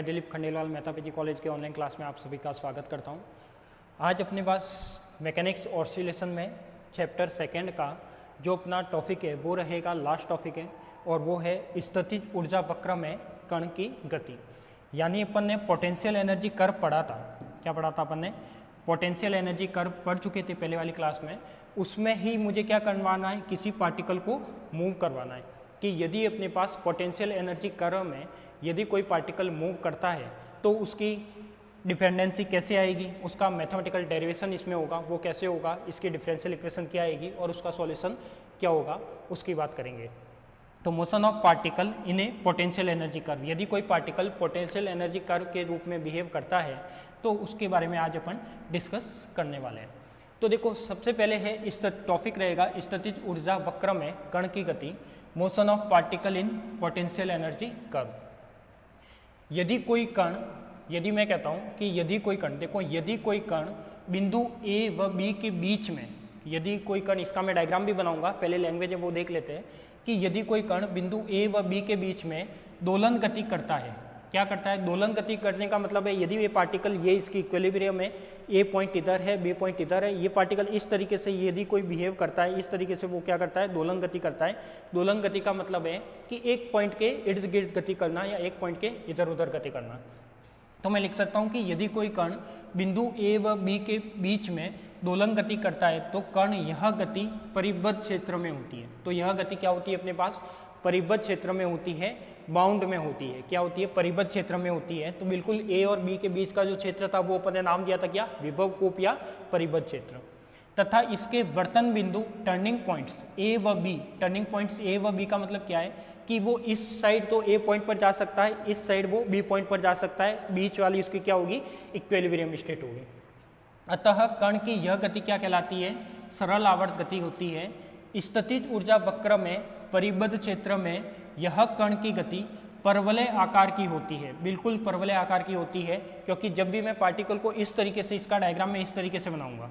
मैं Dilip Khandelwal Mehta PG college के online class में आप सभी का स्वागत करता हूं। आज अपने पास मैकेनिक्स ऑसिलेशन में चैप्टर सेकंड का जो अपना टॉपिक है वो रहेगा लास्ट टॉपिक है, और वो है स्थितिज ऊर्जा वक्र में कण की गति। यानी अपन ने पोटेंशियल एनर्जी कर्व पढ़ा था। क्या पढ़ा था अपन ने? पोटेंशियल एनर्जी कर्व पढ़ चुके थे पहले वाली क्लास में। उसमें ही मुझे क्या करवाना है, किसी पार्टिकल को मूव करवाना है कि यदि अपने पास पोटेंशियल एनर्जी कर्व में यदि कोई पार्टिकल मूव करता है तो उसकी डिपेंडेंसी कैसे आएगी, उसका मैथमेटिकल डेरिवेशन इसमें होगा, वो कैसे होगा, इसकी डिफरेंशियल इक्वेशन क्या आएगी और उसका सॉल्यूशन क्या होगा, उसकी बात करेंगे। तो motion of particle in A potential energy curve, यदि कोई पार्टिकल पोटेंशियल एनर्जी कर्व के रूप में बिहेव करता है तो उसके बारे में आज अपन डिस्कस करने वाले हैं। तो देखो, सबसे पहले है इस टॉपिक रहेगा स्थितिज ऊर्जा वक्र में कण की गति, motion of particle in potential energy curve. यदि कोई कण, यदि मैं कहता हूँ कि यदि कोई कण, देखो यदि कोई कण बिंदु A व B के बीच में, यदि कोई कण, इसका मैं डायग्राम भी बनाऊंगा, पहले लैंग्वेज है वो देख लेते हैं कि यदि कोई कण बिंदु A व B के बीच में दोलन गति करता है। क्या करता है? दोलन गति करने का मतलब है यदि ये पार्टिकल, ये इसकी इक्विलिब्रियम है, A पॉइंट इधर है, B पॉइंट इधर है, ये पार्टिकल इस तरीके से यदि कोई बिहेव करता है, इस तरीके से वो क्या करता है? दोलन गति करता है। दोलन गति का मतलब है कि एक पॉइंट के इर्द गिर्द गति करना या एक पॉइंट के इधर उधर गति करना। तो मैं लिख सकता हूँ कि यदि कोई कण बिंदु A व B के बीच में दोलन गति करता है तो कण यह गति परिबद्ध क्षेत्र में होती है। तो यह गति क्या होती है अपने पास? परिबद्ध क्षेत्र में होती है, बाउंड में होती है। क्या होती है? परिबद्ध क्षेत्र में होती है। तो बिल्कुल A और B के बीच का जो क्षेत्र था वो अपन ने नाम दिया था क्या? विभव कूप या परिबद्ध क्षेत्र। तथा इसके वर्तन बिंदु टर्निंग पॉइंट्स A व B, टर्निंग पॉइंट्स A व B का मतलब क्या है कि वो इस साइड तो A पॉइंट पर जा सकता है, इस साइड वो B पॉइंट पर जा सकता है, बीच वाली उसकी क्या होगी? इक्विलिब्रियम स्टेट होगी। अतः कण की यह गति क्या कहलाती है? सरल आवर्त गति होती है। स्थितिज ऊर्जा वक्र में परिबद्ध क्षेत्र में यह कण की गति परवलय आकार की होती है। बिल्कुल परवलय आकार की होती है, क्योंकि जब भी मैं पार्टिकल को इस तरीके से, इसका डायग्राम में इस तरीके से बनाऊंगा,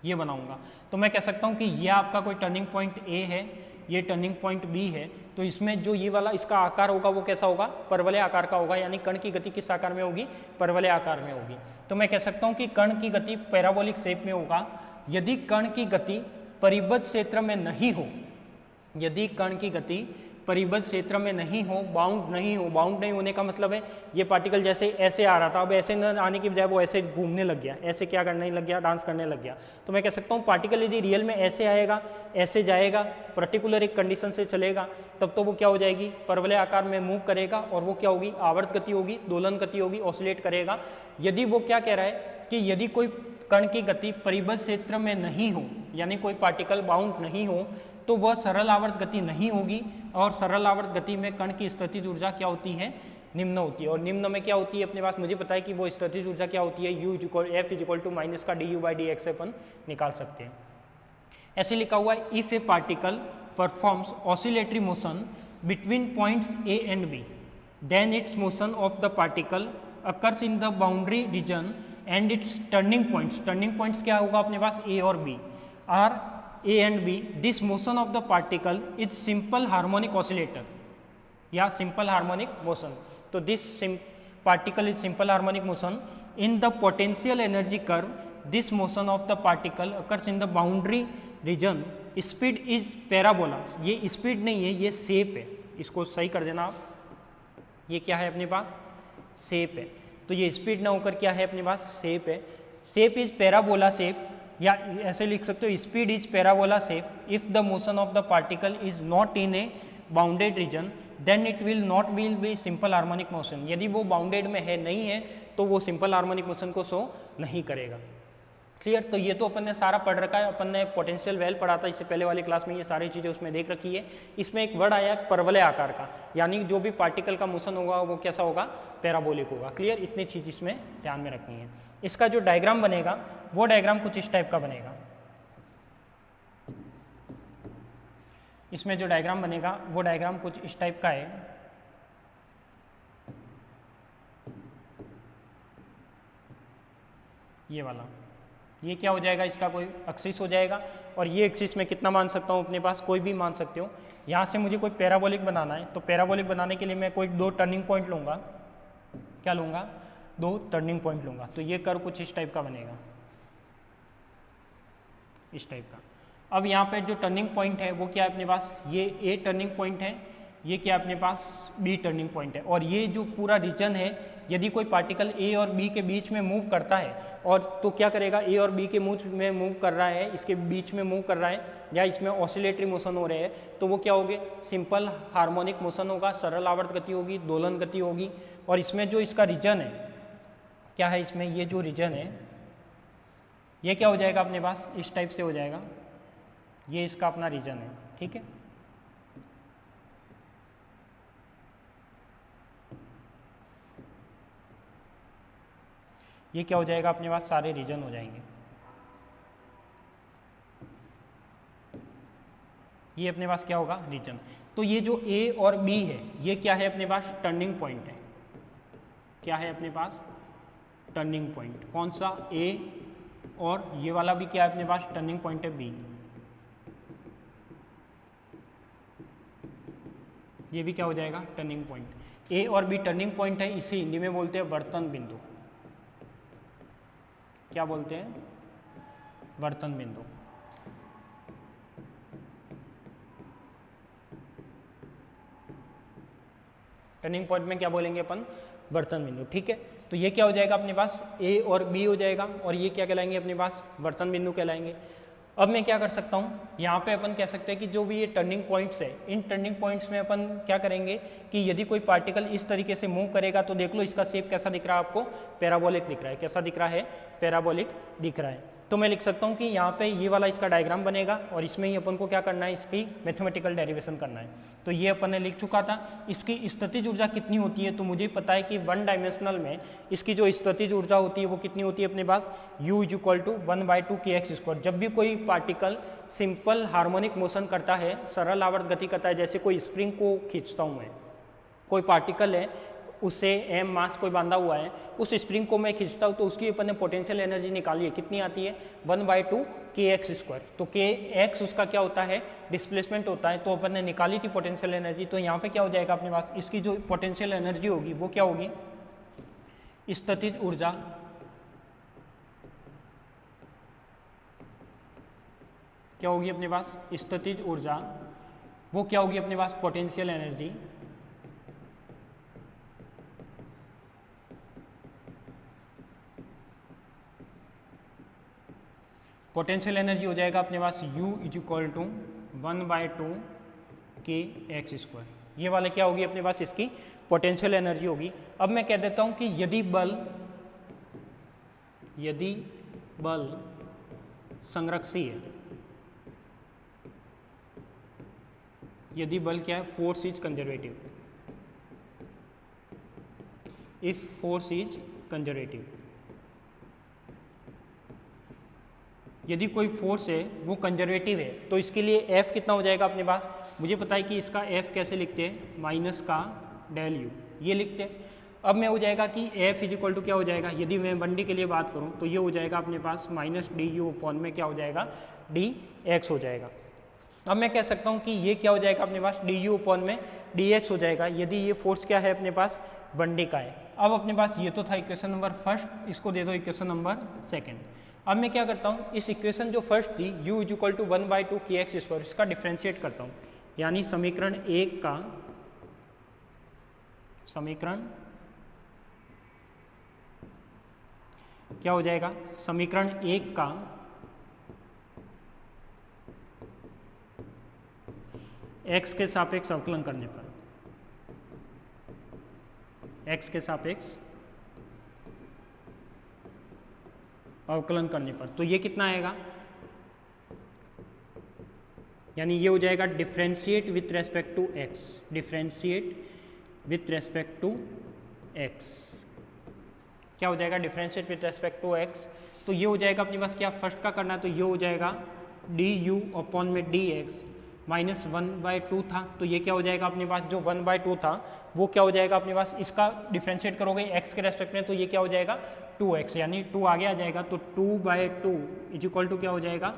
ये बनाऊंगा, तो मैं कह सकता हूं कि यह आपका कोई टर्निंग पॉइंट A है, ये टर्निंग पॉइंट B है। तो इसमें जो ये वाला इसका आकार होगा वो कैसा होगा? परवलय आकार का होगा। यानी कण की गति किस आकार में होगी? परवलय आकार में होगी। तो मैं कह सकता हूं कि कण की गति पैराबोलिक शेप में होगा। यदि कण की गति परिबद्ध क्षेत्र में नहीं हो, यदि कण की गति परिबद्ध क्षेत्र में नहीं हो, बाउंड नहीं हो, बाउंड नहीं होने का मतलब है ये पार्टिकल जैसे ऐसे आ रहा था, अब ऐसे न आने की बजाय वो ऐसे घूमने लग गया, ऐसे क्या करने लग गया? डांस करने लग गया। तो मैं कह सकता हूँ पार्टिकल यदि रियल में ऐसे आएगा, ऐसे जाएगा, पर्टिकुलर एक कंडीशन से चलेगा, तब तो वो क्या हो जाएगी? परवलय आकार में मूव करेगा और वो क्या होगी? आवर्त गति होगी, दोलन गति होगी, ऑसिलेट करेगा। यदि वो क्या कह रहा है कि यदि कोई कण की गति परिबद्ध क्षेत्र में नहीं हो, यानी कोई पार्टिकल बाउंड नहीं हो, तो वह सरल आवर्त गति नहीं होगी। और सरल आवर्त गति में कण की स्थितिज ऊर्जा क्या होती है? निम्न होती है। और निम्न में क्या होती है अपने पास? मुझे पता है कि वो स्थितिज ऊर्जा क्या होती है? F इक्वल टू माइनस का du/dx से अपन निकाल सकते हैं। ऐसे लिखा हुआ है, if a particle performs oscillatory motion between points A and B, then its motion of the particle occurs in the boundary region and its turning points. Turning points क्या होगा अपने पास? A और B are A and B. This motion of the particle is simple harmonic oscillator या simple harmonic motion. तो this particle is simple harmonic motion in the potential energy curve. This motion of the particle occurs in the boundary region. Speed is parabola. ये speed नहीं है, ये shape है। इसको सही कर देना आप। ये क्या है अपने पास? shape है। तो ये speed ना होकर क्या है अपने पास? shape है। shape is parabola shape, या ऐसे लिख सकते हो, speed is parabola shape if the motion of the particle is not in a bounded region then it will not will be simple harmonic motion. यदि वो बाउंडेड में है, नहीं है, तो वो सिंपल हार्मोनिक मोशन को शो नहीं करेगा। क्लियर? तो ये तो अपन ने सारा पढ़ रखा है। अपन ने पोटेंशियल वेल पढ़ा था इससे पहले वाली क्लास में, ये सारी चीज़ें उसमें देख रखी है। इसमें एक वर्ड आया परवलय आकार का, यानी जो भी पार्टिकल का मोशन होगा वो कैसा होगा? पैराबोलिक होगा। क्लियर? इतनी चीज़ इसमें ध्यान में रखनी है। इसका जो डायग्राम बनेगा वो डायग्राम कुछ इस टाइप का बनेगा। इसमें जो डायग्राम बनेगा वो डायग्राम कुछ इस टाइप का है। ये वाला, ये क्या हो जाएगा? इसका कोई एक्सिस हो जाएगा, और ये एक्सिस में कितना मान सकता हूँ अपने पास? कोई भी मान सकते हो। यहाँ से मुझे कोई पैराबोलिक बनाना है, तो पैराबोलिक बनाने के लिए मैं कोई दो टर्निंग पॉइंट लूँगा। क्या लूँगा, 2 टर्निंग पॉइंट लूँगा। तो ये कर्व कुछ इस टाइप का बनेगा, इस टाइप का। अब यहाँ पे जो टर्निंग पॉइंट है वो क्या है अपने पास, ये ए टर्निंग पॉइंट है, ये क्या अपने पास बी टर्निंग पॉइंट है। और ये जो पूरा रीजन है, यदि कोई पार्टिकल ए और बी के बीच में मूव करता है, और तो क्या करेगा, ए और बी के बीच में मूव कर रहा है, इसके बीच में मूव कर रहा है, या इसमें ऑसिलेटरी मोशन हो रहे हैं, तो वो क्या होगे, सिंपल हार्मोनिक मोशन होगा, सरल आवर्त गति होगी, दोलन गति होगी। और इसमें जो इसका रीजन है क्या है, इसमें ये जो रीजन है ये क्या हो जाएगा अपने पास, इस टाइप से हो जाएगा, ये इसका अपना रीजन है, ठीक है। ये क्या हो जाएगा अपने पास, सारे रीजन हो जाएंगे। ये अपने पास क्या होगा, रीजन। तो ये जो ए और बी है ये क्या है अपने पास, टर्निंग पॉइंट है। क्या है अपने पास, टर्निंग पॉइंट। कौन सा, ए, और ये वाला भी क्या है अपने पास, टर्निंग पॉइंट है बी। ये भी क्या हो जाएगा, टर्निंग पॉइंट। ए और बी टर्निंग पॉइंट है, इसे हिंदी में बोलते हैं वर्तन बिंदु। क्या बोलते हैं, वर्तन बिंदु। टर्निंग पॉइंट में क्या बोलेंगे अपन, वर्तन बिंदु, ठीक है। तो ये क्या हो जाएगा अपने पास, ए और बी हो जाएगा, और ये क्या कहलाएंगे अपने पास, वर्तन बिंदु कहलाएंगे। अब मैं क्या कर सकता हूँ, यहाँ पे अपन कह सकते हैं कि जो भी ये टर्निंग पॉइंट्स है, इन टर्निंग पॉइंट्स में अपन क्या करेंगे कि यदि कोई पार्टिकल इस तरीके से मूव करेगा तो देख लो इसका शेप कैसा दिख रहा है आपको, पैराबोलिक दिख रहा है। कैसा दिख रहा है, पैराबोलिक दिख रहा है। तो मैं लिख सकता हूँ कि यहाँ पे ये वाला इसका डायग्राम बनेगा, और इसमें ही अपन को क्या करना है, इसकी मैथमेटिकल डेरिवेशन करना है। तो ये अपन ने लिख चुका था। इसकी स्थितिज ऊर्जा कितनी होती है, तो मुझे पता है कि 1 डायमेंशनल में इसकी जो स्थितिज ऊर्जा होती है वो कितनी होती है अपने पास, U = 1/2 kx²। जब भी कोई पार्टिकल सिंपल हार्मोनिक मोशन करता है, सरल आवर्त गति करता है, जैसे कोई स्प्रिंग को खींचता हूँ मैं, कोई पार्टिकल है उससे m मास कोई बांधा हुआ है, उस स्प्रिंग को मैं खींचता हूँ तो उसकी अपन ने पोटेंशियल एनर्जी निकाली है, कितनी आती है, 1/2 kx²। तो kx उसका क्या होता है, डिस्प्लेसमेंट होता है। तो अपन ने निकाली थी पोटेंशियल एनर्जी। तो यहाँ पे क्या हो जाएगा अपने पास, इसकी जो पोटेंशियल एनर्जी होगी वो क्या होगी, स्थितिज ऊर्जा क्या होगी अपने पास, स्थितिज ऊर्जा, वो क्या होगी अपने पास, पोटेंशियल एनर्जी। पोटेंशियल एनर्जी हो जाएगा अपने पास U = 1/2 kx²। ये वाले क्या होगी अपने पास, इसकी पोटेंशियल एनर्जी होगी। अब मैं कह देता हूँ कि यदि बल संरक्षी है, यदि बल क्या है, force is conservative, if force is conservative, यदि कोई फोर्स है वो कंजर्वेटिव है, तो इसके लिए F कितना हो जाएगा अपने पास, मुझे पता है कि इसका F कैसे लिखते हैं, माइनस का डेल U, ये लिखते हैं। अब मैं हो जाएगा कि F = क्या हो जाएगा, यदि मैं 1D के लिए बात करूं तो ये हो जाएगा अपने पास -du/, में क्या हो जाएगा, dx हो जाएगा। अब मैं कह सकता हूं कि ये क्या हो जाएगा अपने पास, du/ में dx हो जाएगा, यदि ये फोर्स क्या है अपने पास, 1D का है। अब अपने पास ये तो था इक्वेशन नंबर फर्स्ट, इसको दे दो इक्वेशन नंबर सेकेंड। अब मैं क्या करता हूँ, इस इक्वेशन जो फर्स्ट थी U = 1/2 kx², इसका डिफ्रेंशिएट करता हूँ, यानी समीकरण 1 का समीकरण क्या हो जाएगा, समीकरण 1 का x के सापेक्ष अवकलन करने पर, x के सापेक्ष अवकलन करने पर, तो ये कितना आएगा, यानी ये हो जाएगा differentiate with respect to x, differentiate with respect to x, क्या हो जाएगा, differentiate with respect to x। तो ये हो जाएगा अपने पास क्या, फर्स्ट का करना है, तो ये हो जाएगा du/dx -1/2 था, तो ये क्या हो जाएगा अपने पास, जो 1/2 था वो क्या हो जाएगा अपने पास, इसका डिफरेंशिएट करोगे x के रेस्पेक्ट में, तो ये क्या हो जाएगा 2x, यानी 2 आगे आ जाएगा, तो 2/2 = क्या हो जाएगा,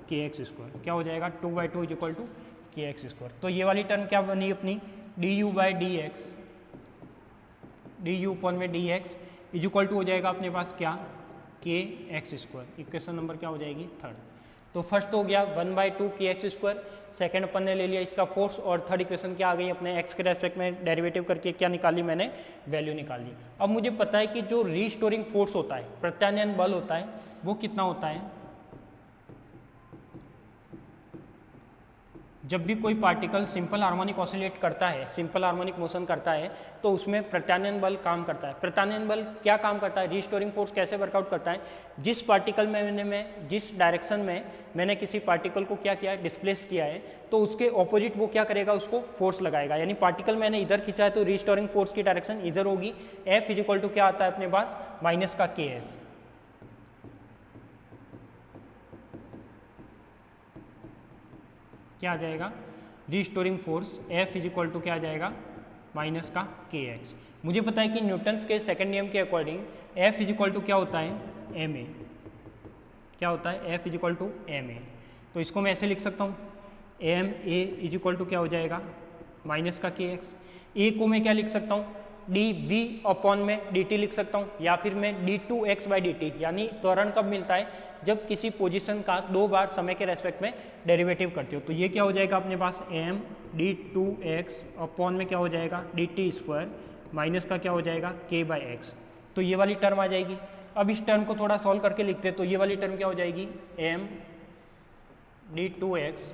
kx², क्या हो जाएगा 2/2 = kx²। तो ये वाली टर्म क्या बनी अपनी, du/dx डी यू अपॉन में D X is equal to हो जाएगा अपने पास क्या, के एक्स स्क्वायर। इक्वेशन नंबर क्या हो जाएगी, थर्ड। तो फर्स्ट हो गया 1/2 के एक्स स्क्वायर, सेकेंड अपन ने ले लिया इसका फोर्स, और थर्ड इक्वेशन क्या आ गई अपने एक्स के रेस्पेक्ट में डेरिवेटिव करके क्या निकाली मैंने, वैल्यू निकाली। अब मुझे पता है कि जो रीस्टोरिंग फोर्स होता है, प्रत्यानयन बल होता है, वो कितना होता है। जब भी कोई पार्टिकल सिंपल हार्मोनिक ऑसिलेट करता है, सिंपल हार्मोनिक मोशन करता है, तो उसमें प्रत्यानयन बल काम करता है। प्रत्यानयन बल क्या काम करता है, रीस्टोरिंग फोर्स कैसे वर्कआउट करता है, जिस पार्टिकल में जिस डायरेक्शन में मैंने किसी पार्टिकल को क्या किया है, डिस्प्लेस किया है, तो उसके ऑपोजिट वो क्या करेगा, उसको फोर्स लगाएगा। यानी पार्टिकल मैंने इधर खींचा है तो रीस्टोरिंग फोर्स की डायरेक्शन इधर होगी। एफ इज इक्वल टू क्या आता है अपने पास, माइनस का के एस। क्या आ जाएगा, restoring force F is equal to क्या आ जाएगा, माइनस का के एक्स। मुझे पता है कि न्यूटन्स के सेकंड नियम के according F is equal to क्या होता है, एम ए। क्या होता है, F is equal to M A. तो इसको मैं ऐसे लिख सकता हूँ, M A is equal to क्या हो जाएगा, माइनस का के एक्स। ए को मैं क्या लिख सकता हूँ, डी वी अपॉन में डी टी लिख सकता हूँ, या फिर मैं D two x by D T. यानी त्वरण कब मिलता है, जब किसी पोजीशन का 2 बार समय के रेस्पेक्ट में डेरिवेटिव करते हो। तो ये क्या हो जाएगा अपने पास, M D two x upon में क्या हो जाएगा, डी टी स्क्वायर, माइनस का क्या हो जाएगा, के बाई एक्स। तो ये वाली टर्म आ जाएगी। अब इस टर्म को थोड़ा सॉल्व करके लिखते हैं, तो ये वाली टर्म क्या हो जाएगी, M D two x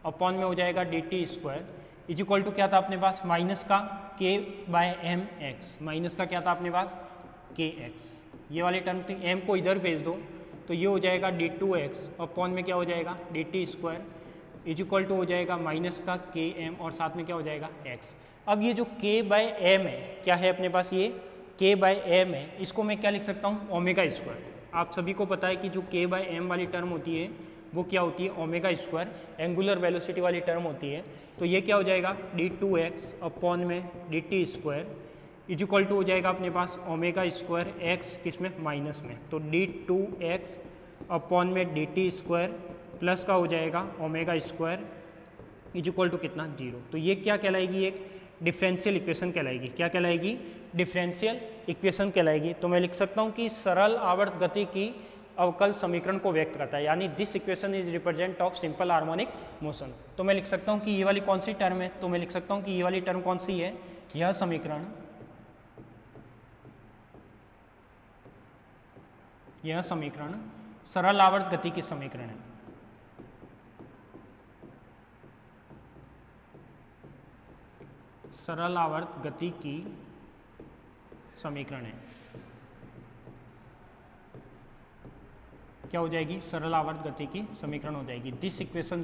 upon में हो जाएगा D T square is equal to क्या था अपने पास, माइनस का के बाय एम एक्स। माइनस का क्या था अपने पास, के एक्स। ये वाली टर्म थी, एम को इधर भेज दो तो ये हो जाएगा डी टू एक्स अपॉन में क्या हो जाएगा, D T square is equal to हो जाएगा माइनस का के एम, और साथ में क्या हो जाएगा, एक्स। अब ये जो के बाय एम है, क्या है अपने पास, ये के बाय एम है, इसको मैं क्या लिख सकता हूँ, ओमेगा स्क्वायर। आप सभी को पता है कि जो के बाय एम वाली टर्म होती है वो क्या होती है, ओमेगा स्क्वायर, एंगुलर वेलोसिटी वाली टर्म होती है। तो ये क्या हो जाएगा, डी टू एक्स अपॉन में D T square is equal to हो जाएगा अपने पास ओमेगा स्क्वायर एक्स, किसमें, माइनस में। तो डी टू एक्स अपॉन में डी टी स्क्वायर प्लस का हो जाएगा omega square is equal to कितना, 0। तो ये क्या कहलाएगी, एक डिफरेंशियल इक्वेशन कहलाएगी। क्या कहलाएगी, डिफरेंशियल इक्वेशन कहलाएगी। तो मैं लिख सकता हूँ कि सरल आवर्त गति की अवकल समीकरण को व्यक्त करता है, यानी this equation is represent of simple harmonic motion. तो मैं लिख सकता हूँ कि ये वाली कौन सी टर्म है, तो मैं लिख सकता हूँ कि ये वाली टर्म कौन सी है, यह समीकरण, यह समीकरण सरल आवर्त गति की समीकरण है। सरल आवर्त गति की समीकरण है। क्या हो जाएगी, सरल आवर्त गति की समीकरण हो जाएगी। This equation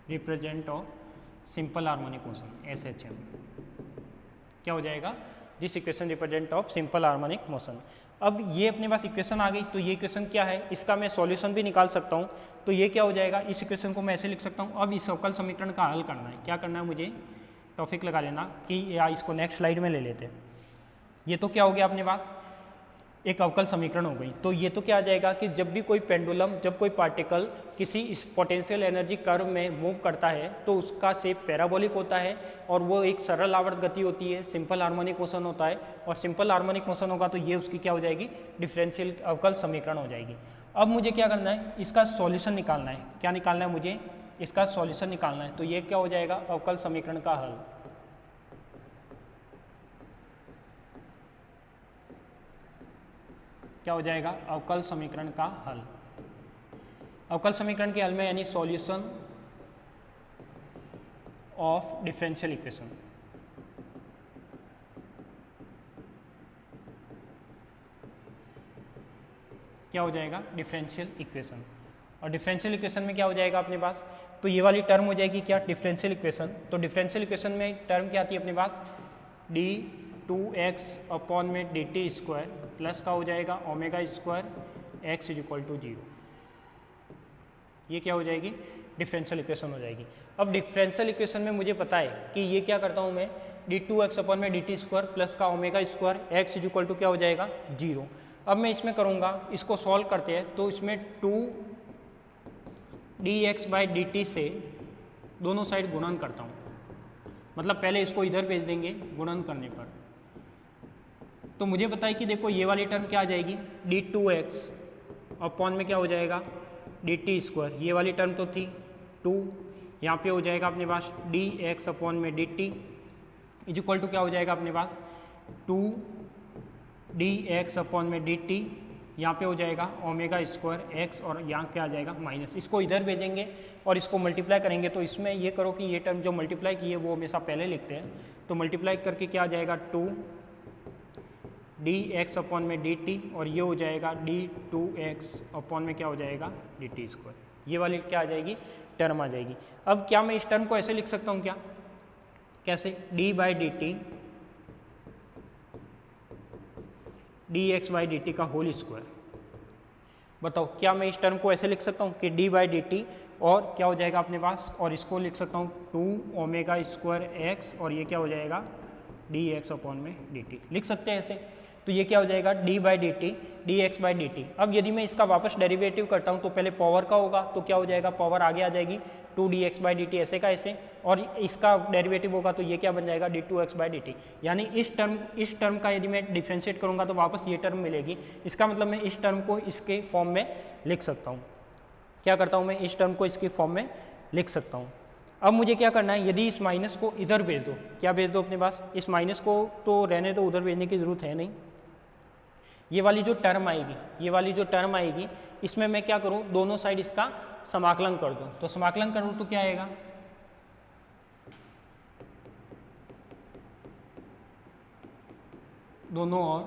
represent of simple harmonic motion, SHM। क्या हो जाएगा, this equation represent of simple harmonic motion. अब ये अपने पास इक्वेशन आ गई, तो ये इक्वेशन क्या है, इसका मैं सॉल्यूशन भी निकाल सकता हूँ। तो ये क्या हो जाएगा, इस इक्वेशन को मैं ऐसे लिख सकता हूँ। अब इस अवकल समीकरण का हल करना है, क्या करना है मुझे, टॉपिक लगा लेना कि या इसको नेक्स्ट स्लाइड में ले लेते हैं। ये तो क्या हो गया अपने पास, एक अवकल समीकरण हो गई। तो ये तो क्या आ जाएगा कि जब भी कोई पेंडुलम, जब कोई पार्टिकल किसी इस पोटेंशियल एनर्जी कर्व में मूव करता है तो उसका शेप पैराबोलिक होता है, और वो एक सरल आवर्त गति होती है, सिंपल हार्मोनिक मोशन होता है। और सिंपल हार्मोनिक मोशन होगा तो ये उसकी क्या हो जाएगी, डिफरेंशियल अवकल समीकरण हो जाएगी। अब मुझे क्या करना है, इसका सॉल्यूशन निकालना है। क्या निकालना है मुझे, इसका सॉल्यूशन निकालना है। तो ये क्या हो जाएगा, अवकल समीकरण का हल। क्या हो जाएगा, अवकल समीकरण का हल। अवकल समीकरण के हल में यानी सॉल्यूशन ऑफ डिफरेंशियल इक्वेशन। क्या हो जाएगा, डिफरेंशियल इक्वेशन। और डिफरेंशियल इक्वेशन में क्या हो जाएगा अपने पास, तो ये वाली टर्म हो जाएगी क्या, डिफरेंशियल इक्वेशन। तो डिफरेंशियल इक्वेशन में टर्म क्या आती है अपने पास, डी टू एक्स अपॉन में डी टी स्क्वायर प्लस का हो जाएगा omega square x is equal to 0। ये क्या हो जाएगी, डिफरेंशियल इक्वेशन हो जाएगी। अब डिफरेंशियल इक्वेशन में मुझे पता है कि ये क्या करता हूँ मैं, डी टू एक्स अपॉन में डी टी स्क्वायर प्लस का omega square x is equal to क्या हो जाएगा, 0। अब मैं इसमें करूँगा, इसको सॉल्व करते हैं तो इसमें 2 d X by D T से दोनों साइड गुणन करता हूँ, मतलब पहले इसको इधर भेज देंगे गुणन करने पर, तो मुझे पता है कि देखो ये वाली टर्म क्या आ जाएगी, डी टू एक्स अपॉन में क्या हो जाएगा, डी टी स्क्वायर, ये वाली टर्म तो थी 2, यहाँ पे हो जाएगा अपने पास डी एक्स अपॉन में D t is equal to क्या हो जाएगा अपने पास 2 डी एक्स अपॉन में डी टी, यहाँ पे हो जाएगा ओमेगा स्क्वायर एक्स और यहाँ क्या आ जाएगा माइनस, इसको इधर भेजेंगे और इसको मल्टीप्लाई करेंगे। तो इसमें ये करो कि ये टर्म जो मल्टीप्लाई की है वो हमेशा पहले लिखते हैं, तो मल्टीप्लाई करके क्या आ जाएगा 2 डी एक्स अपॉन में डी टी और ये हो जाएगा डी टू एक्स अपॉन में क्या हो जाएगा डी टी स्क्वायर, ये वाली क्या आ जाएगी टर्म आ जाएगी। अब क्या मैं इस टर्म को ऐसे लिख सकता हूँ क्या, कैसे, D by D T D X by D t का होल स्क्वायर, बताओ क्या मैं इस टर्म को ऐसे लिख सकता हूँ कि डी बाई डी टी और क्या हो जाएगा अपने पास, और इसको लिख सकता हूँ 2 ओमेगा स्क्वायर एक्स और ये क्या हो जाएगा डी एक्स अपॉन में डी टी, लिख सकते हैं ऐसे। तो ये क्या हो जाएगा D by D T D X by D T. अब यदि मैं इसका वापस डेरिवेटिव करता हूँ तो पहले पावर का होगा, तो क्या हो जाएगा पावर आगे आ जाएगी 2 d X by D T ऐसे का ऐसे, और इसका डेरिवेटिव होगा तो ये क्या बन जाएगा d two x by D T. यानी इस टर्म का यदि मैं डिफ्रेंशिएट करूँगा तो वापस ये टर्म मिलेगी, इसका मतलब मैं इस टर्म को इसके फॉर्म में लिख सकता हूँ। क्या करता हूँ मैं, इस टर्म को इसकी फॉर्म में लिख सकता हूँ। अब मुझे क्या करना है, यदि इस माइनस को इधर भेज दो, क्या भेज दो अपने पास, इस माइनस को तो रहने दो, उधर भेजने की जरूरत है नहीं। ये वाली जो टर्म आएगी, ये वाली जो टर्म आएगी, इसमें मैं क्या करूं, दोनों साइड इसका समाकलन कर दूं। तो समाकलन करूं तो क्या आएगा, दोनों और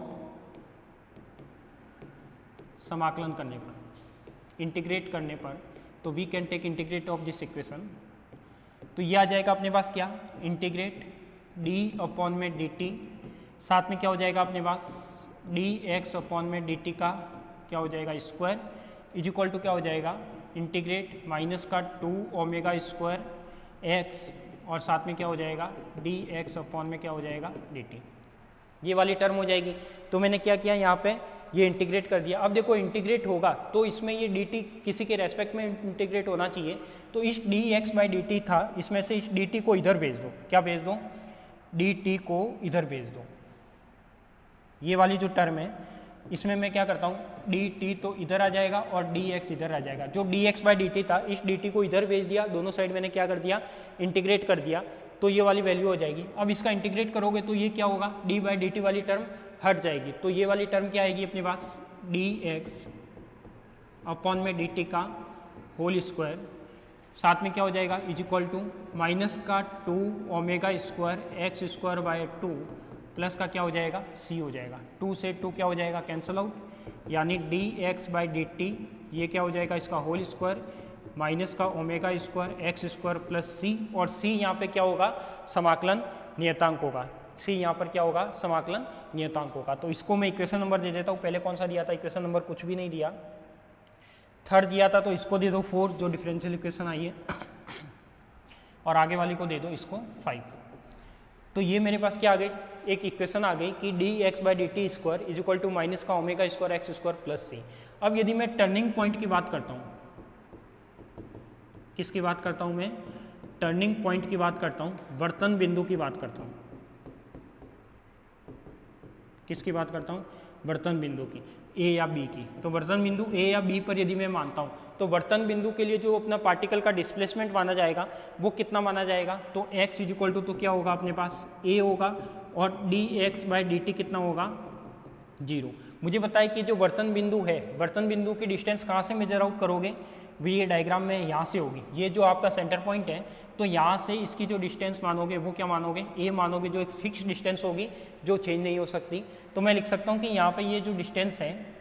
समाकलन करने पर, इंटीग्रेट करने पर, तो we can take integrate of this equation. तो ये आ जाएगा अपने पास क्या, इंटीग्रेट डी अपॉन में डी टी, साथ में क्या हो जाएगा अपने पास डी एक्स अपॉन में डी टी का क्या हो जाएगा स्क्वायर इज इक्वल टू क्या हो जाएगा इंटीग्रेट माइनस का 2 ओमेगा स्क्वायर एक्स और साथ में क्या हो जाएगा डी एक्स अपॉन में क्या हो जाएगा डी टी, ये वाली टर्म हो जाएगी। तो मैंने क्या किया यहाँ पे, ये इंटीग्रेट कर दिया। अब देखो इंटीग्रेट होगा तो इसमें ये डी टी किसी के रेस्पेक्ट में इंटीग्रेट होना चाहिए, तो इस D X by D T था, इसमें से इस डी टी को इधर भेज दो, क्या भेज दो, डी टी को इधर भेज दो। ये वाली जो टर्म है इसमें मैं क्या करता हूँ, डी टी तो इधर आ जाएगा और डी एक्स इधर आ जाएगा। जो D X by D T था, इस डी टी को इधर भेज दिया, दोनों साइड मैंने क्या कर दिया, इंटीग्रेट कर दिया, तो ये वाली वैल्यू हो जाएगी। अब इसका इंटीग्रेट करोगे तो ये क्या होगा, डी बाई डी टी वाली टर्म हट जाएगी, तो ये वाली टर्म क्या आएगी अपने पास, डी एक्स अपॉन में डी टी का होल स्क्वायर, साथ में क्या हो जाएगा इज इक्वल टू माइनस का 2 omega square X square by 2 plus का क्या हो जाएगा सी हो जाएगा, 2 से 2 क्या हो जाएगा कैंसिल आउट, यानी D X by D T ये क्या हो जाएगा इसका होल स्क्वायर माइनस का omega square X square plus C, और सी यहाँ पे क्या होगा समाकलन नियतांक होगा, सी यहाँ पर क्या होगा समाकलन नियतांक होगा। तो इसको मैं इक्वेशन नंबर दे देता हूँ, पहले कौन सा दिया था, इक्वेशन नंबर कुछ भी नहीं दिया, थर्ड दिया था, तो इसको दे दो 4 जो डिफरेंशियल इक्वेशन आई है, और आगे वाली को दे दो इसको 5। तो ये मेरे पास क्या आ गई, एक इक्वेशन आ गई कि D X by D T square is equal to minus का omega square X square plus C. अब यदि मैं टर्निंग पॉइंट की बात करता हूँ, किसकी बात करता हूँ मैं, टर्निंग पॉइंट की बात करता हूँ, वर्तन बिंदु की बात करता हूँ, किसकी बात करता हूँ, वर्तन बिंदु की, ए या बी की। तो वर्तन बिंदु ए या बी पर यदि मैं मानता हूँ तो वर्तन बिंदु के लिए जो अपना पार्टिकल का डिस्प्लेसमेंट माना जाएगा वो कितना माना जाएगा, तो x इज इक्वल टू तो क्या होगा अपने पास a होगा, और D X by D T कितना होगा 0। मुझे बताए कि जो वर्तन बिंदु है, वर्तन बिंदु की डिस्टेंस कहाँ से मेजर आउट करोगे, भी ये डायग्राम में यहाँ से होगी, ये जो आपका सेंटर पॉइंट है, तो यहाँ से इसकी जो डिस्टेंस मानोगे वो क्या मानोगे, ए मानोगे, जो एक फिक्स डिस्टेंस होगी जो चेंज नहीं हो सकती। तो मैं लिख सकता हूँ कि यहाँ पे ये जो डिस्टेंस है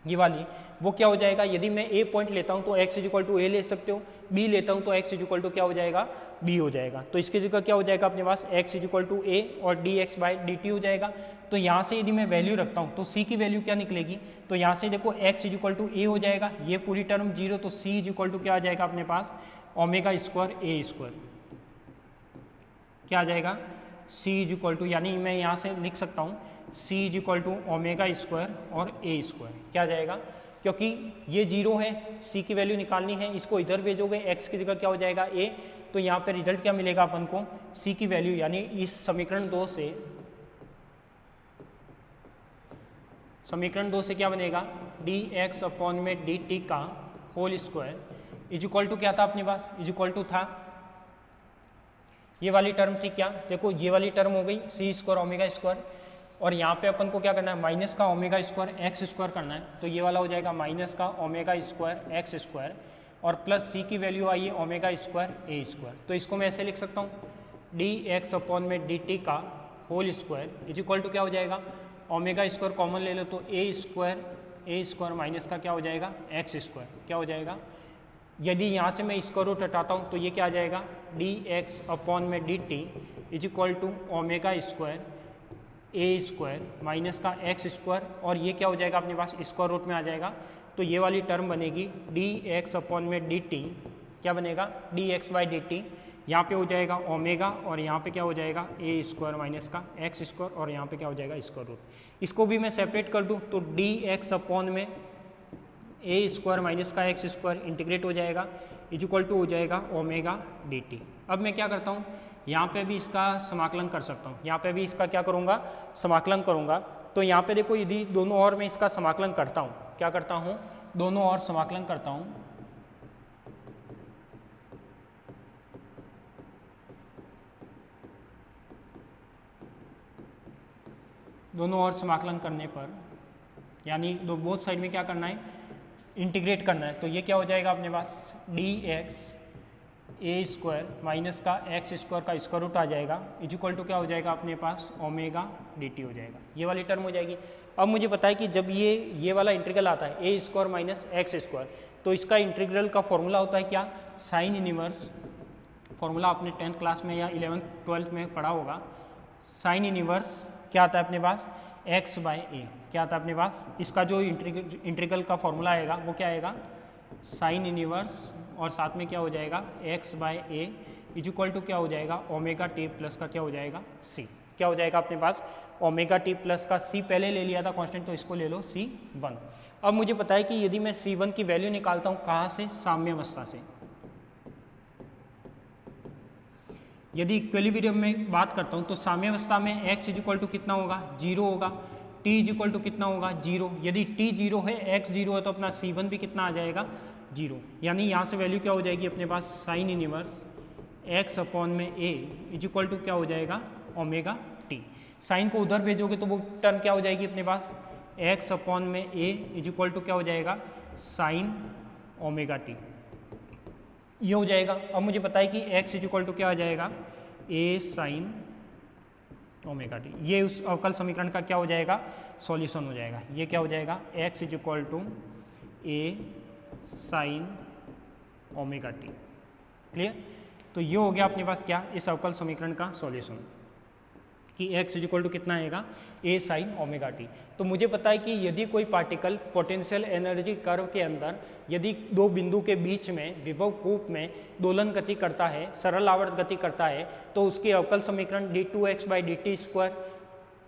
ये वाली, वो क्या हो जाएगा, यदि मैं ए पॉइंट लेता हूँ तो x इज इक्वल टू ए ले सकते हो, बी लेता हूँ तो x इज इक्वल टू क्या हो जाएगा b हो जाएगा। तो इसकी जगह क्या हो जाएगा अपने पास x इज इक्वल टू ए और D X by D T हो जाएगा। तो यहाँ से यदि मैं वैल्यू रखता हूँ तो c की वैल्यू क्या निकलेगी, तो यहाँ से देखो x इज इक्वल टू ए हो जाएगा, ये पूरी टर्म 0, तो c इज इक्वल टू क्या आ जाएगा अपने पास ओमेगा स्क्वायर ए स्क्वायर, क्या आ जाएगा c इज इक्वल टू, यानी मैं यहाँ से लिख सकता हूँ c is equal to omega square और ए स्क्वायर, क्या आ जाएगा, क्योंकि ये 0 है, c की वैल्यू निकालनी है, इसको इधर भेजोगे x की जगह क्या हो जाएगा a, तो यहाँ पे रिजल्ट क्या मिलेगा अपन को c की वैल्यू, यानी इस समीकरण 2 से क्या बनेगा dx अपॉन में dt का whole square is equal to क्या था अपने पास, इज इक्वल टू था ये वाली टर्म थी क्या, देखो ये वाली टर्म हो गई सी स्क्वायर ओमेगा स्क्वायर, और यहाँ पे अपन को क्या करना है माइनस का ओमेगा स्क्वायर एक्स स्क्वायर करना है, तो ये वाला हो जाएगा माइनस का ओमेगा स्क्वायर एक्स स्क्वायर और प्लस सी की वैल्यू आई है ओमेगा स्क्वायर ए स्क्वायर। तो इसको मैं ऐसे लिख सकता हूँ डी एक्स अपॉन में डी टी का whole square is equal to क्या हो जाएगा, ओमेगा स्क्वायर कॉमन ले लो तो ए स्क्वायर माइनस का क्या हो जाएगा एक्स स्क्वायर, क्या हो जाएगा, यदि यहाँ से मैं स्क्वायर रूट हटाता हूँ तो ये क्या आ जाएगा डी एक्स अपॉन में D t is equal to omega square a square minus का एक्स स्क्वायर, और ये क्या हो जाएगा अपने पास स्क्वायर रूट में आ जाएगा, तो ये वाली टर्म बनेगी डी एक्स अपॉन में डी टी, क्या बनेगा D X by D t, यहाँ पे हो जाएगा ओमेगा और यहाँ पे क्या हो जाएगा ए स्क्वायर माइनस का एक्स स्क्वायर और यहाँ पे क्या हो जाएगा स्क्वायर रूट। इसको भी मैं सेपरेट कर दूँ तो डी एक्स अपॉन में ए स्क्वायर माइनस का एक्स स्क्वायर इंटीग्रेट हो जाएगा इज इक्वल टू हो जाएगा ओमेगा डी टी। अब मैं क्या करता हूँ यहाँ पे भी इसका समाकलन कर सकता हूँ, यहाँ पे भी इसका क्या करूँगा समाकलन करूँगा, तो यहाँ पे देखो यदि दोनों ओर मैं इसका समाकलन करता हूँ, क्या करता हूँ दोनों ओर समाकलन करता हूँ, दोनों ओर समाकलन करने पर यानी दो बोथ साइड में क्या करना है इंटीग्रेट करना है, तो ये क्या हो जाएगा अपने पास डी एक्स ए स्क्वायर माइनस का एक्स स्क्वायर का स्क्वायर रूट आ जाएगा इज इक्वल टू क्या हो जाएगा अपने पास ओमेगा डी टी हो जाएगा, ये वाली टर्म हो जाएगी। अब मुझे पता है कि जब ये वाला इंटीग्रल आता है ए स्क्वायर माइनस एक्स स्क्वायर, तो इसका इंटीग्रल का फॉर्मूला होता है क्या साइन इनवर्स, फॉर्मूला आपने 10th क्लास में या 11th 12th में पढ़ा होगा, साइन इनवर्स क्या आता है अपने पास x बाय ए, क्या आता है अपने पास, इसका जो इंटीग्रल का फॉर्मूला आएगा वो क्या आएगा साइन इनवर्स और साथ में क्या हो जाएगा x by a is equal to क्या हो जाएगा ओमेगा टी प्लस का क्या हो जाएगा c, क्या हो जाएगा अपने पास ओमेगा टी प्लस का c पहले ले लिया था कांस्टेंट, तो इसको ले लो c1। अब मुझे पता है कि यदि मैं c1 की वैल्यू निकालता हूँ कहाँ से साम्यावस्था से, यदि इक्विलिब्रियम में बात करता हूँ तो साम्यावस्था में x इज इक्वल टू कितना होगा 0 होगा, t इज इक्वल टू कितना होगा 0, यदि t 0 है x 0 है तो अपना c1 भी कितना आ जाएगा 0, यानी यहाँ से वैल्यू क्या हो जाएगी अपने पास साइन इनवर्स x अपॉन में a इज इक्वल टू क्या हो जाएगा ओमेगा t, साइन को उधर भेजोगे तो वो टर्म क्या हो जाएगी अपने पास x अपॉन में a इज इक्वल टू क्या हो जाएगा साइन ओमेगा t, ये हो जाएगा। अब मुझे पता है कि x इज इक्वल टू क्या आ जाएगा a साइन ओमेगा टी, ये उस अवकल समीकरण का क्या हो जाएगा सॉल्यूशन हो जाएगा, ये क्या हो जाएगा x is equal to a sine omega t, clear. तो ये हो गया अपने पास क्या इस अवकल समीकरण का सॉल्यूशन कि x इज इक्वल टू कितना आएगा a साइन ओमेगा टी। तो मुझे पता है कि यदि कोई पार्टिकल पोटेंशियल एनर्जी कर्व के अंदर यदि दो बिंदु के बीच में विभव कूप में दोलन गति करता है, सरल आवर्त गति करता है, तो उसकी अवकल समीकरण d2x by D T square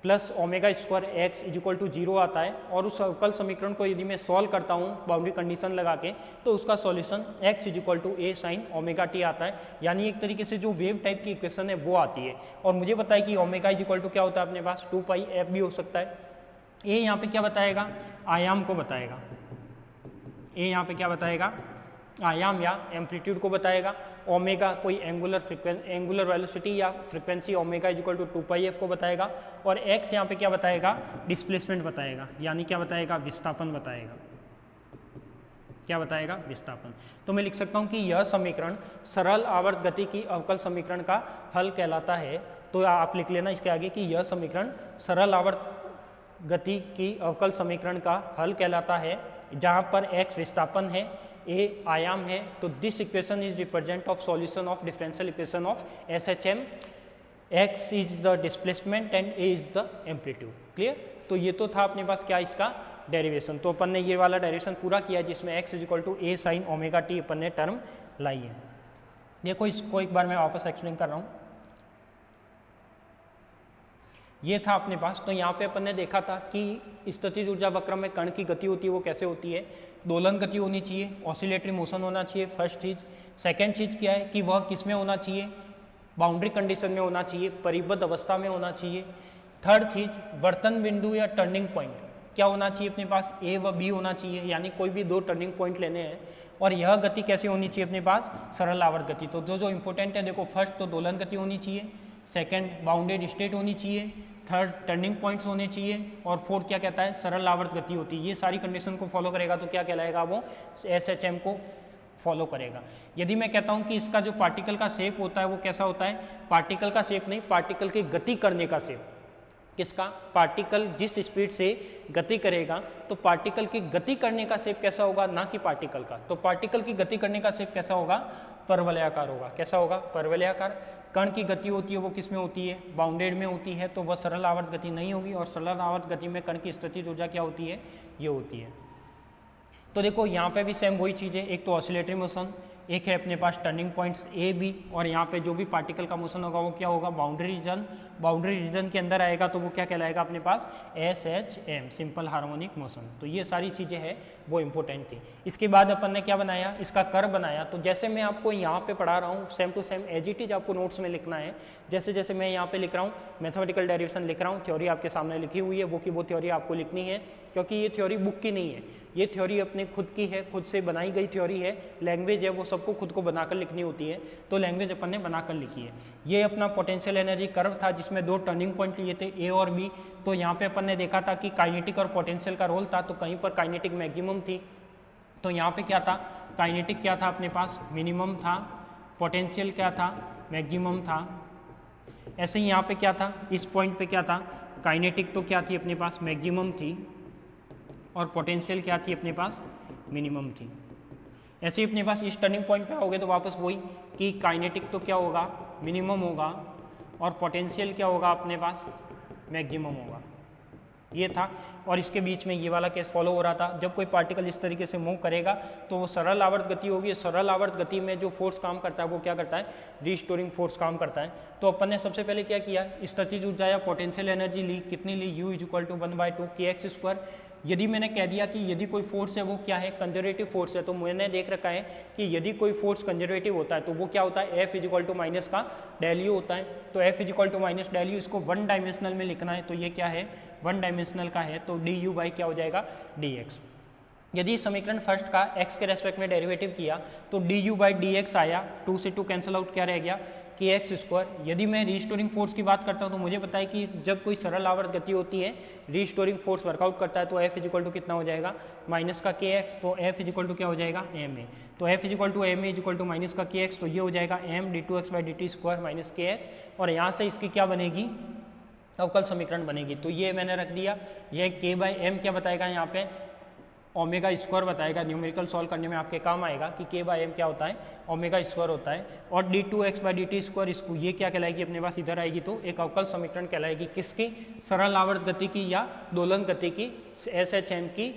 plus omega square x is equal to 0 आता है, और उस अवकल समीकरण को यदि मैं सॉल्व करता हूँ बाउंड्री कंडीशन लगा के तो उसका solution x is equal to a sine omega t आता है, यानी एक तरीके से जो वेव टाइप की इक्वेशन है वो आती है। और मुझे पता है कि ओमेगा इज इक्वल टू क्या होता है अपने पास 2 पाई f भी हो सकता है। a यहाँ पे क्या बताएगा आयाम को बताएगा, a यहाँ पे क्या बताएगा आयाम या एम्पलीट्यूड को बताएगा, ओमेगा कोई एंगुलर वेलोसिटी या frequency omega is equal to 2 pi f को बताएगा, और x यहाँ पे क्या बताएगा डिस्प्लेसमेंट बताएगा, यानी क्या बताएगा विस्थापन बताएगा, क्या बताएगा विस्थापन। तो मैं लिख सकता हूँ कि यह समीकरण सरल आवर्त गति की अवकल समीकरण का हल कहलाता है। तो आप लिख लेना इसके आगे कि यह समीकरण सरल आवर्त गति की अवकल समीकरण का हल कहलाता है, जहाँ पर x विस्थापन है a आयाम है। तो this equation is represent of solution of differential equation of SHM, x is the displacement and a is the amplitude, clear. तो ये तो था अपने पास क्या इसका डेरिवेशन, तो अपन ने ये वाला डेरिवेशन पूरा किया जिसमें x is equal to a sine omega T अपन ने टर्म लाई है। देखो इसको एक बार मैं वापस एक्सप्लेन कर रहा हूँ। ये था अपने पास। तो यहाँ पे अपन ने देखा था कि स्थितिज ऊर्जा वक्र में कण की गति होती है वो कैसे होती है, दोलन गति होनी चाहिए, ऑसिलेटरी मोशन होना चाहिए, फर्स्ट चीज़। सेकेंड चीज़ क्या है कि वह किस में होना चाहिए, बाउंड्री कंडीशन में होना चाहिए, परिबद्ध अवस्था में होना चाहिए। थर्ड चीज़, वर्तन बिंदु या टर्निंग पॉइंट क्या होना चाहिए अपने पास, ए व बी होना चाहिए, यानी कोई भी दो टर्निंग पॉइंट लेने हैं। और यह गति कैसी होनी चाहिए अपने पास, सरल आवर्त गति। तो जो इंपॉर्टेंट है देखो, फर्स्ट तो दोलन गति होनी चाहिए, सेकंड बाउंडेड स्टेट होनी चाहिए, थर्ड टर्निंग पॉइंट्स होने चाहिए, और फोर्थ क्या कहता है, सरल आवर्त गति होती है। ये सारी कंडीशन को फॉलो करेगा तो क्या कहलाएगा, वो SHM को फॉलो करेगा। यदि मैं कहता हूँ कि इसका जो पार्टिकल का शेप होता है वो कैसा होता है, पार्टिकल का शेप नहीं, पार्टिकल की गति करने का शेप। किसका, पार्टिकल जिस स्पीड से गति करेगा तो पार्टिकल की गति करने का शेप कैसा होगा, ना कि पार्टिकल का। तो पार्टिकल की गति करने का शेप कैसा होगा, परवलयाकार होगा। कैसा होगा, परवलयाकार। कण की गति होती है वो किस में होती है, बाउंडेड में होती है, तो वह सरल आवर्त गति नहीं होगी। और सरल आवर्त गति में कण की स्थितिज ऊर्जा क्या होती है, ये होती है। तो देखो यहाँ पे भी सेम वही चीज़ है, एक तो ऑसिलेटरी मोशन, एक है अपने पास टर्निंग पॉइंट्स ए बी, और यहाँ पे जो भी पार्टिकल का मोशन होगा वो क्या होगा, बाउंड्री रीजन। बाउंड्री रीजन के अंदर आएगा तो वो क्या कहलाएगा अपने पास, SHM, सिंपल हार्मोनिक मोशन। तो ये सारी चीज़ें हैं वो इंपॉर्टेंट थी। इसके बाद अपन ने क्या बनाया, इसका कर्व बनाया। तो जैसे मैं आपको यहाँ पे पढ़ा रहा हूँ same to same as it is आपको नोट्स में लिखना है। जैसे जैसे मैं यहाँ पे लिख रहा हूँ, मैथमेटिकल डेरिवेशन लिख रहा हूँ, थ्योरी आपके सामने लिखी हुई है, वो की वो थ्योरी आपको लिखनी है, क्योंकि ये थ्योरी बुक की नहीं है, ये थ्योरी अपने खुद की है, खुद से बनाई गई थ्योरी है। लैंग्वेज है वो सबको खुद को बनाकर लिखनी होती है, तो लैंग्वेज अपन ने बनाकर लिखी है। ये अपना पोटेंशियल एनर्जी कर्व था जिसमें दो टर्निंग पॉइंट लिए थे, ए और बी। तो यहाँ पे अपन ने देखा था कि काइनेटिक और पोटेंशियल का रोल था, तो कहीं पर काइनेटिक मैक्सिमम थी, तो यहाँ पे क्या था, काइनेटिक क्या था अपने पास, मिनिमम था, पोटेंशियल क्या था, मैक्सिमम था। ऐसे ही यहाँ पे क्या था, इस पॉइंट पे क्या था, काइनेटिक तो क्या थी अपने पास, मैक्सिमम थी, और पोटेंशियल क्या थी अपने पास, मिनिमम थी। ऐसे ही अपने पास इस टर्निंग पॉइंट पे आओगे तो वापस वही कि काइनेटिक तो क्या होगा, मिनिमम होगा, और पोटेंशियल क्या होगा अपने पास, मैक्सिमम होगा। ये था, और इसके बीच में ये वाला केस फॉलो हो रहा था। जब कोई पार्टिकल इस तरीके से मूव करेगा तो वो सरल आवर्त गति होगी। सरल आवर्त गति में जो फोर्स काम करता है वो क्या करता है, रिस्टोरिंग फोर्स काम करता है। तो अपन ने सबसे पहले क्या किया, स्थितिज ऊर्जा या पोटेंशियल एनर्जी ली, कितनी ली, U = 1/2 kx²। यदि मैंने कह दिया कि यदि कोई फोर्स है वो क्या है, कंजर्वेटिव फोर्स है, तो मैंने देख रखा है कि यदि कोई फोर्स कंजर्वेटिव होता है तो वो क्या होता है, F = माइनस का डेल यू होता है। तो F = माइनस डेल यू, इसको वन डायमेंशनल में लिखना है, तो ये क्या है, वन डायमेंशनल का है, तो du बाई क्या हो जाएगा, dx। यदि समीकरण फर्स्ट का x के रेस्पेक्ट में डेरिवेटिव किया तो du/dx आया, 2 से 2 कैंसिल आउट, क्या रह गया, kx²। यदि मैं रिस्टोरिंग फोर्स की बात करता हूं तो मुझे पता है कि जब कोई सरल आवर्त गति होती है, रिस्टोरिंग फोर्स वर्कआउट करता है, तो F = कितना हो जाएगा, माइनस का kx। तो F = क्या हो जाएगा, ma। तो F = ma = माइनस का kx, तो ये हो जाएगा m d2x/dt² माइनस kx। और यहाँ से इसकी क्या बनेगी, अवकल समीकरण बनेगी। तो ये मैंने रख दिया, ये k/m क्या बताएगा, यहाँ पे ω² बताएगा। न्यूमेरिकल सॉल्व करने में आपके काम आएगा कि k/m क्या होता है, ω² होता है। और d2x/dt², इसको ये क्या कहलाएगी अपने पास, इधर आएगी तो एक अवकल समीकरण कहलाएगी, किसकी, सरल आवर्त गति की या दोलन गति की, SHM की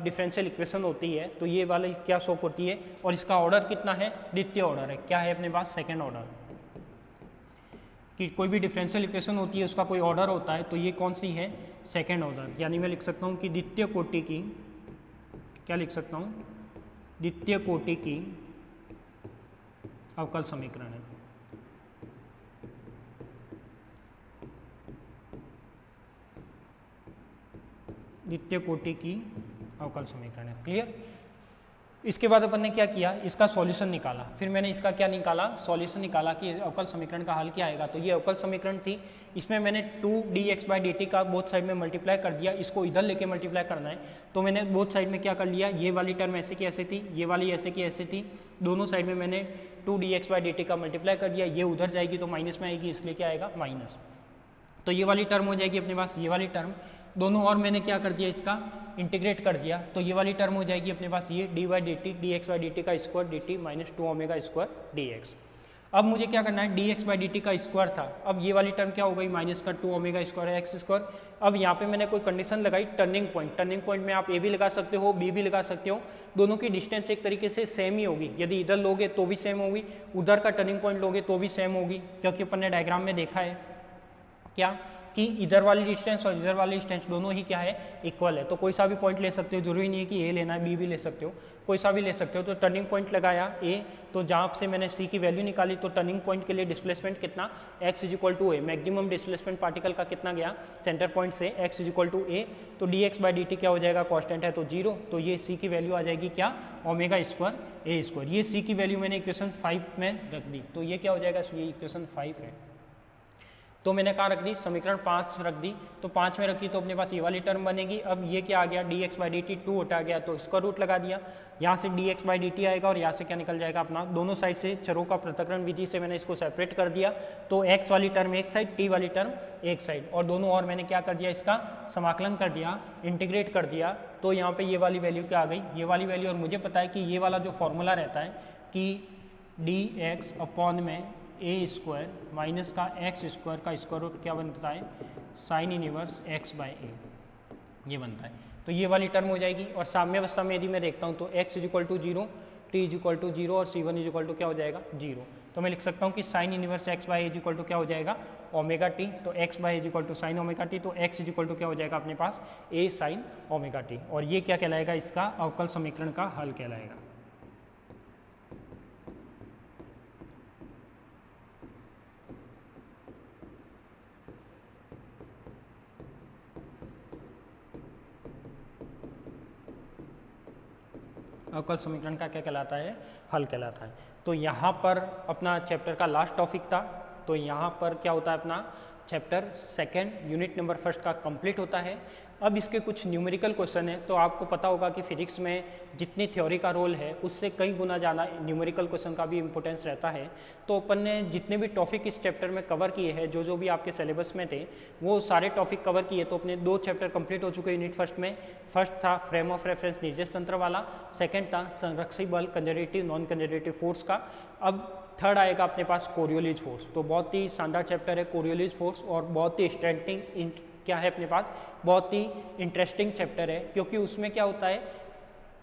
डिफरेंशियल इक्वेशन होती है। तो ये वाली क्या शो होती है, और इसका ऑर्डर कितना है, द्वितीय ऑर्डर है। क्या है अपने पास, सेकेंड ऑर्डर। कि कोई भी डिफरेंशियल इक्वेशन होती है उसका कोई ऑर्डर होता है, तो ये कौन सी है, सेकेंड ऑर्डर। यानी मैं लिख सकता हूँ कि द्वितीय कोटि की, क्या लिख सकता हूँ, द्वितीय कोटि की अवकल समीकरण है। द्वितीय कोटि की अवकल समीकरण है, क्लियर। इसके बाद अपन ने क्या किया, इसका सॉल्यूशन निकाला। फिर मैंने इसका क्या निकाला, सॉल्यूशन निकाला कि अवकल समीकरण का हल क्या आएगा। तो ये अवकल समीकरण थी, इसमें मैंने 2dx/dt का बोथ साइड में मल्टीप्लाई कर दिया, इसको इधर लेके मल्टीप्लाई करना है। तो मैंने बोथ साइड में क्या कर लिया, ये वाली टर्म ऐसे की ऐसे थी, ये वाली ऐसे की ऐसे थी, दोनों साइड में मैंने 2dx/dt का मल्टीप्लाई कर दिया। ये उधर जाएगी तो माइनस में आएगी, इसलिए क्या आएगा, माइनस। तो ये वाली टर्म हो जाएगी अपने पास, ये वाली टर्म दोनों, और मैंने क्या कर दिया, इसका इंटीग्रेट कर दिया। तो ये वाली टर्म हो जाएगी अपने पास ये d/dt, dx/dt का स्क्वायर dt माइनस 2ω² dx। अब मुझे क्या करना है, dx/dt का स्क्वायर था, अब ये वाली टर्म क्या हो गई, माइनस का 2ω² x²। अब यहाँ पे मैंने कोई कंडीशन लगाई, टर्निंग पॉइंट। टर्निंग पॉइंट में आप a भी लगा सकते हो, b भी लगा सकते हो, दोनों की डिस्टेंस एक तरीके से सेम ही होगी। यदि इधर लोगे तो भी सेम होगी, उधर का टर्निंग पॉइंट लोगे तो भी सेम होगी, क्योंकि अपन ने डायग्राम में देखा है क्या कि इधर वाली डिस्टेंस और इधर वाली डिस्टेंस दोनों ही क्या है, इक्वल है। तो कोई सा भी पॉइंट ले सकते हो, जरूरी नहीं है कि ए लेना है, बी भी ले सकते हो, कोई सा भी ले सकते हो। तो टर्निंग पॉइंट लगाया ए, तो जहाँ से मैंने सी की वैल्यू निकाली, तो टर्निंग पॉइंट के लिए डिस्प्लेसमेंट कितना, x = a, maximum displacement particle का कितना गया सेंटर पॉइंट से, x = a, तो dx/dt क्या हो जाएगा, कांस्टेंट है तो 0, तो ये सी की वैल्यू आ जाएगी क्या, ω²a²। ये सी की वैल्यू मैंने इक्वेशन 5 में रख दी, तो ये क्या हो जाएगा, ये इक्वेशन 5 है। तो मैंने कहाँ रख दी, समीकरण 5 रख दी, तो 5 में रखी तो अपने पास ये वाली टर्म बनेगी। अब ये क्या आ गया, dx/dt 2 हटा गया तो इसका रूट लगा दिया, यहाँ से dx/dt आएगा और यहाँ से क्या निकल जाएगा अपना, दोनों साइड से चरों का पृथक्करण विधि से मैंने इसको सेपरेट कर दिया। तो x वाली टर्म एक साइड, t वाली टर्म एक साइड, और दोनों और मैंने क्या कर दिया, इसका समाकलन कर दिया, इंटीग्रेट कर दिया। तो यहाँ पर ये वाली वैल्यू क्या आ गई, ये वाली वैल्यू। और मुझे पता है कि ये वाला जो फॉर्मूला रहता है कि dx में a² माइनस का x² का स्क्वायर रूट क्या बनता है, साइन इनवर्स x/a, ये बनता है। तो ये वाली टर्म हो जाएगी। और साम्य अवस्था में यदि मैं देखता हूँ तो x = 0, t = 0 और c1 क्या हो जाएगा, 0। तो मैं लिख सकता हूँ कि साइन इनवर्स x/a क्या हो जाएगा, ω_t। तो x/a साइन ω_t, तो x क्या हो जाएगा अपने पास, a साइन ω_t। और ये क्या कहलाएगा, इसका अवकल समीकरण का हल कहलाएगा। अवकल समीकरण का क्या कहलाता है, हल कहलाता है। तो यहाँ पर अपना चैप्टर का लास्ट टॉपिक था। तो यहाँ पर क्या होता है, अपना चैप्टर 2 यूनिट नंबर 1 का कंप्लीट होता है। अब इसके कुछ न्यूमेरिकल क्वेश्चन है। तो आपको पता होगा कि फिजिक्स में जितनी थ्योरी का रोल है उससे कई गुना ज़्यादा न्यूमेरिकल क्वेश्चन का भी इंपॉर्टेंस रहता है। तो अपन ने जितने भी टॉपिक इस चैप्टर में कवर किए हैं, जो भी आपके सिलेबस में थे, वो सारे टॉपिक कवर किए। तो अपने 2 चैप्टर कंप्लीट हो चुके यूनिट 1 में। फर्स्ट था फ्रेम ऑफ रेफरेंस निर्देश तंत्र वाला, सेकेंड था संरक्षक बल कंजर्वेटिव नॉन कंजर्वेटिव फोर्स का। अब थर्ड आएगा अपने पास कोरियोलिस फोर्स। तो बहुत ही शानदार चैप्टर है कोरियोलिस फोर्स, और बहुत ही स्ट्रेंथिंग क्या है अपने पास, बहुत ही इंटरेस्टिंग चैप्टर है। क्योंकि उसमें क्या होता है,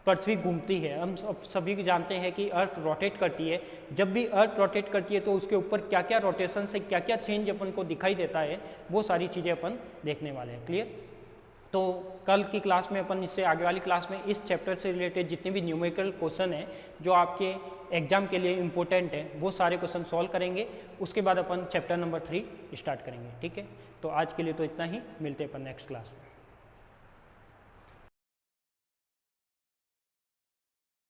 पृथ्वी घूमती है, हम सभी जानते हैं कि अर्थ रोटेट करती है। जब भी अर्थ रोटेट करती है तो उसके ऊपर क्या क्या रोटेशन से क्या क्या चेंज अपन को दिखाई देता है, वो सारी चीज़ें अपन देखने वाले हैं। क्लियर। तो कल की क्लास में अपन, इससे आगे वाली क्लास में इस चैप्टर से रिलेटेड जितने भी न्यूमेरिकल क्वेश्चन हैं जो आपके एग्जाम के लिए इंपॉर्टेंट है, वो सारे क्वेश्चन सॉल्व करेंगे। उसके बाद अपन चैप्टर नंबर 3 स्टार्ट करेंगे। ठीक है। तो आज के लिए तो इतना ही, मिलते हैं अपन नेक्स्ट क्लास में।